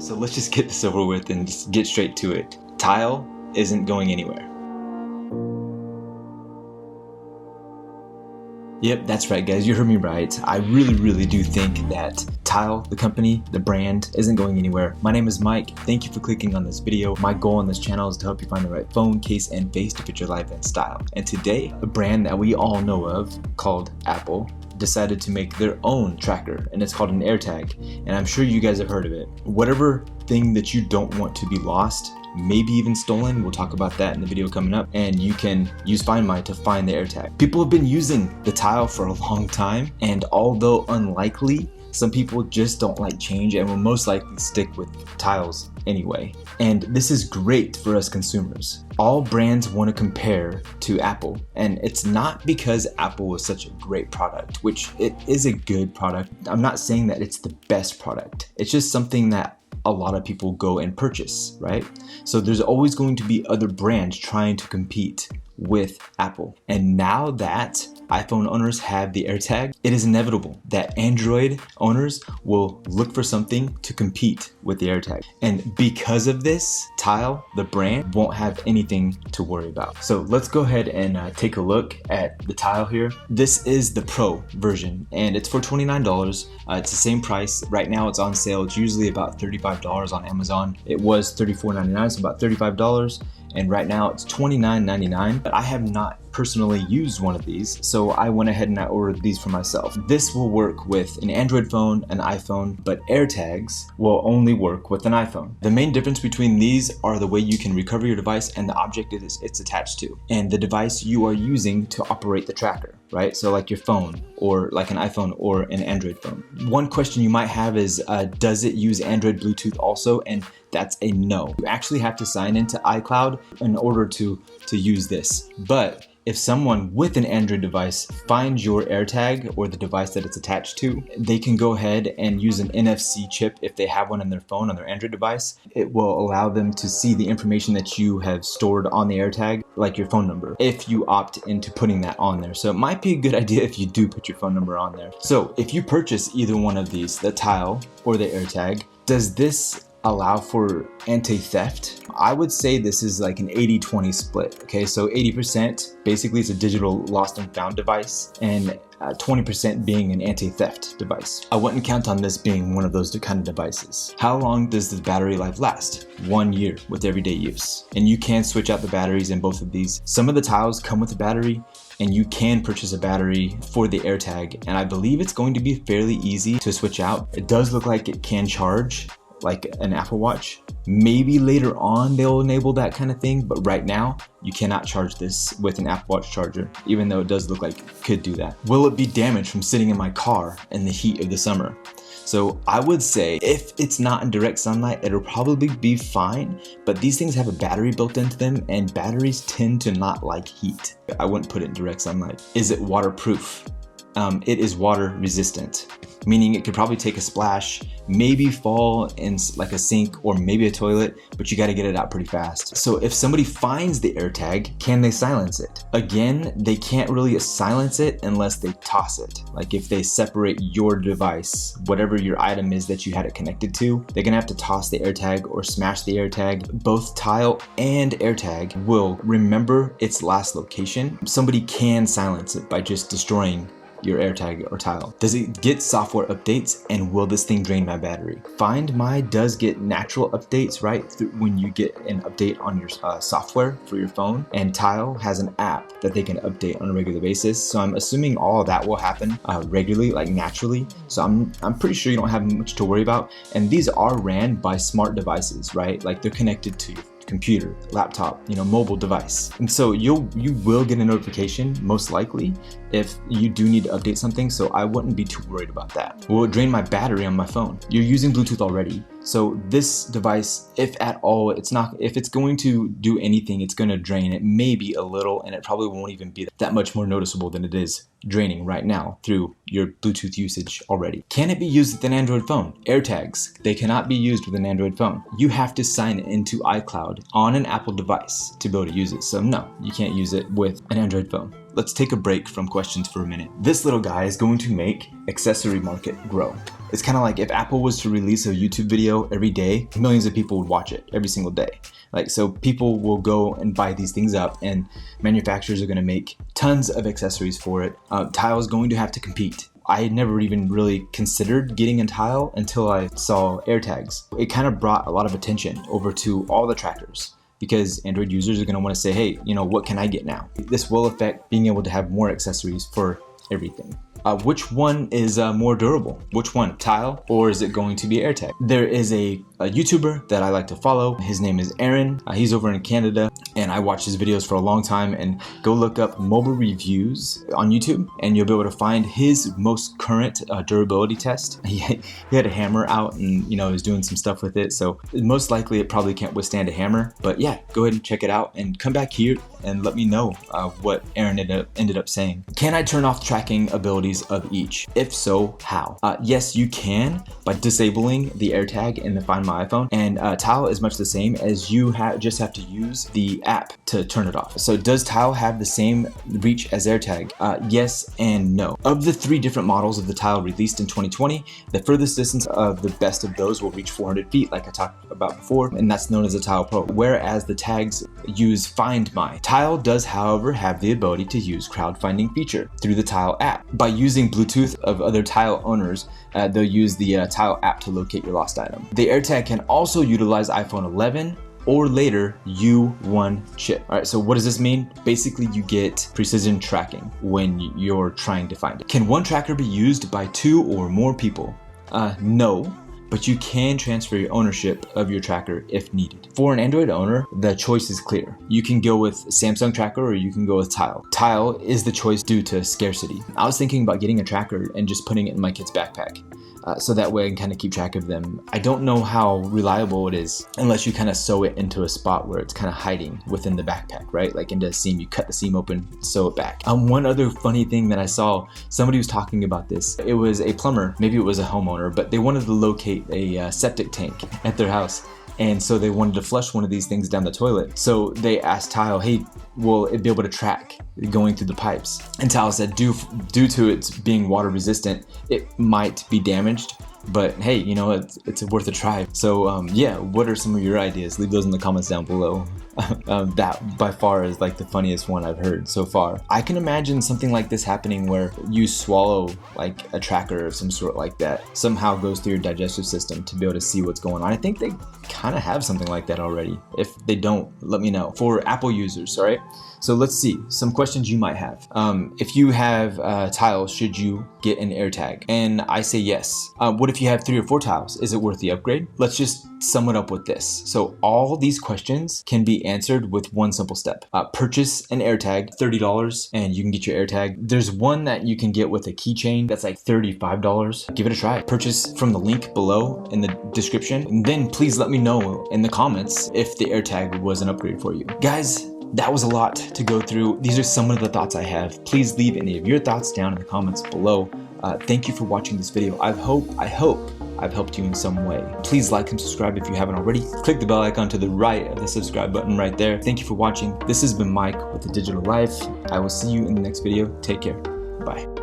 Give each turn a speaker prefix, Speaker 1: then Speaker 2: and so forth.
Speaker 1: So let's just get this over with and just get straight to it. Tile isn't going anywhere. Yep, that's right guys, you heard me right. I really do think that Tile, the company, the brand, isn't going anywhere. My name is Mike. Thank you for clicking on this video. My goal on this channel is to help you find the right phone, case, and face to fit your life and style. And today, a brand that we all know of called Apple decided to make their own tracker, and it's called an AirTag, and I'm sure you guys have heard of it. Whatever thing that you don't want to be lost, maybe even stolen, we'll talk about that in the video coming up, and you can use Find My to find the AirTag. People have been using the Tile for a long time, and although unlikely, some people just don't like change and will most likely stick with tiles anyway. And this is great for us consumers. All brands want to compare to Apple, and it's not because Apple is such a great product, which it is a good product. I'm not saying that it's the best product. It's just something that a lot of people go and purchase, right? So there's always going to be other brands trying to compete with Apple. And now that iPhone owners have the AirTag, it is inevitable that Android owners will look for something to compete with the AirTag. And because of this, Tile, the brand, won't have anything to worry about. So let's go ahead and take a look at the Tile here. This is the Pro version, and it's for $29. It's the same price. Right now it's on sale. It's usually about $35 on Amazon. It was $34.99, so about $35. And right now it's $29.99, but I have not personally used one of these, so I went ahead and I ordered these for myself. This will work with an Android phone, an iPhone, but AirTags will only work with an iPhone. The main difference between these are the way you can recover your device and the object it's attached to, and the device you are using to operate the tracker, right? So like your phone, or like an iPhone or an Android phone. One question you might have is, does it use Android Bluetooth also? And that's a no. You actually have to sign into iCloud in order to use this. But if someone with an Android device finds your AirTag or the device that it's attached to, they can go ahead and use an NFC chip if they have one on their phone, on their Android device. It will allow them to see the information that you have stored on the AirTag, like your phone number, if you opt into putting that on there. So it might be a good idea if you do put your phone number on there. So if you purchase either one of these, the Tile or the AirTag, does this allow for anti-theft? I would say this is like an 80-20 split. Okay, so 80% basically is a digital lost and found device, and 20% being an anti-theft device. I wouldn't count on this being one of those kind of devices. How long does the battery life last? 1 year with everyday use. And you can switch out the batteries in both of these. Some of the Tiles come with a battery, and you can purchase a battery for the AirTag, and I believe it's going to be fairly easy to switch out. It does look like it can charge like an Apple Watch. Maybe later on they'll enable that kind of thing, but right now you cannot charge this with an Apple Watch charger, even though it does look like it could do that. Will it be damaged from sitting in my car in the heat of the summer? So I would say if it's not in direct sunlight, it'll probably be fine, but these things have a battery built into them, and batteries tend to not like heat. I wouldn't put it in direct sunlight. Is it waterproof? It is water resistant, meaning it could probably take a splash, maybe fall in like a sink or maybe a toilet, but you got to get it out pretty fast. So if somebody finds the AirTag, can they silence it? Again, they can't really silence it unless they toss it. Like if they separate your device, whatever your item is that you had it connected to, they're gonna have to toss the AirTag or smash the AirTag. Both Tile and AirTag will remember its last location. Somebody can silence it by just destroying your AirTag or Tile. Does it get software updates, and will this thing drain my battery? Find My does get natural updates, right? When you get an update on your software for your phone, and Tile has an app that they can update on a regular basis. So I'm assuming all of that will happen regularly, like naturally. So I'm pretty sure you don't have much to worry about. And these are ran by smart devices, right? Like they're connected to your computer, laptop, mobile device. And so you will get a notification most likely if you do need to update something, so I wouldn't be too worried about that. Will it drain my battery on my phone? You're using Bluetooth already. So this device, if at all, if it's going to do anything, it's going to drain it maybe a little, and it probably won't even be that much more noticeable than it is draining right now through your Bluetooth usage already. Can it be used with an Android phone? AirTags, they cannot be used with an Android phone. You have to sign into iCloud on an Apple device to be able to use it. So no, you can't use it with an Android phone. let's take a break from questions for a minute. This little guy is going to make accessory market grow. It's kind of like if Apple was to release a YouTube video every day, millions of people would watch it every single day. So people will go and buy these things up, and manufacturers are going to make tons of accessories for it. Tile is going to have to compete. I had never even really considered getting a Tile until I saw AirTags. It kind of brought a lot of attention over to all the trackers, because Android users are going to want to say, hey, what can I get now? This will affect being able to have more accessories for everything. Which one is more durable? Which one, Tile, or is it going to be AirTag? There is a YouTuber that I like to follow. His name is Aaron. He's over in Canada, and I watch his videos for a long time. And go look up mobile reviews on YouTube, and you'll be able to find his most current durability test. He had a hammer out, and is doing some stuff with it. So most likely it probably can't withstand a hammer. But yeah, go ahead and check it out, and come back here and let me know what Aaron ended up saying. Can I turn off tracking abilities of each? If so, how? Yes, you can, by disabling the AirTag in the Find My iPhone, and Tile is much the same, as you just have to use the app to turn it off. So does Tile have the same reach as AirTag? Yes and no. Of the 3 different models of the Tile released in 2020, the furthest distance of the best of those will reach 400 feet, like I talked about before, and that's known as a Tile Pro, whereas the tags use Find My. Tile does, however, have the ability to use crowdfunding feature through the Tile app. By using Bluetooth of other Tile owners, they'll use the Tile app to locate your lost item. The AirTag can also utilize iPhone 11 or later U1 chip. All right, so what does this mean? Basically, you get precision tracking when you're trying to find it. Can one tracker be used by 2 or more people? No. But you can transfer your ownership of your tracker if needed. For an Android owner, the choice is clear. You can go with Samsung tracker, or you can go with Tile. Tile is the choice due to scarcity. I was thinking about getting a tracker and just putting it in my kid's backpack. So that way I can kind of keep track of them. I don't know how reliable it is unless you kind of sew it into a spot where it's kind of hiding within the backpack, right? Like into a seam, you cut the seam open, sew it back. One other funny thing that I saw, somebody was talking about this. It was a plumber, maybe it was a homeowner, but they wanted to locate a septic tank at their house. And so they wanted to flush one of these things down the toilet. So they asked Tile, hey, will it be able to track going through the pipes? And Tile said, due to its being water resistant, it might be damaged. But hey, it's worth a try. So yeah, what are some of your ideas? Leave those in the comments down below. That by far is like the funniest one I've heard so far. I can imagine something like this happening where you swallow like a tracker of some sort like that, somehow goes through your digestive system to be able to see what's going on. I think they kind of have something like that already. If they don't, let me know. For Apple users, all right? So let's see some questions you might have. If you have Tile, should you get an AirTag? And I say yes. What if you have 3 or 4 Tiles? Is it worth the upgrade? Let's just sum it up with this. So all these questions can be answered with one simple step. Purchase an AirTag, $30, and you can get your AirTag. There's one that you can get with a keychain that's like $35. Give it a try. Purchase from the link below in the description. And then please let me know in the comments if the AirTag was an upgrade for you. Guys, that was a lot to go through. These are some of the thoughts I have. Please leave any of your thoughts down in the comments below. Thank you for watching this video. I hope I've helped you in some way. Please like and subscribe if you haven't already. Click the bell icon to the right of the subscribe button right there. Thank you for watching. This has been Mike with The Digital Life. I will see you in the next video. Take care. Bye.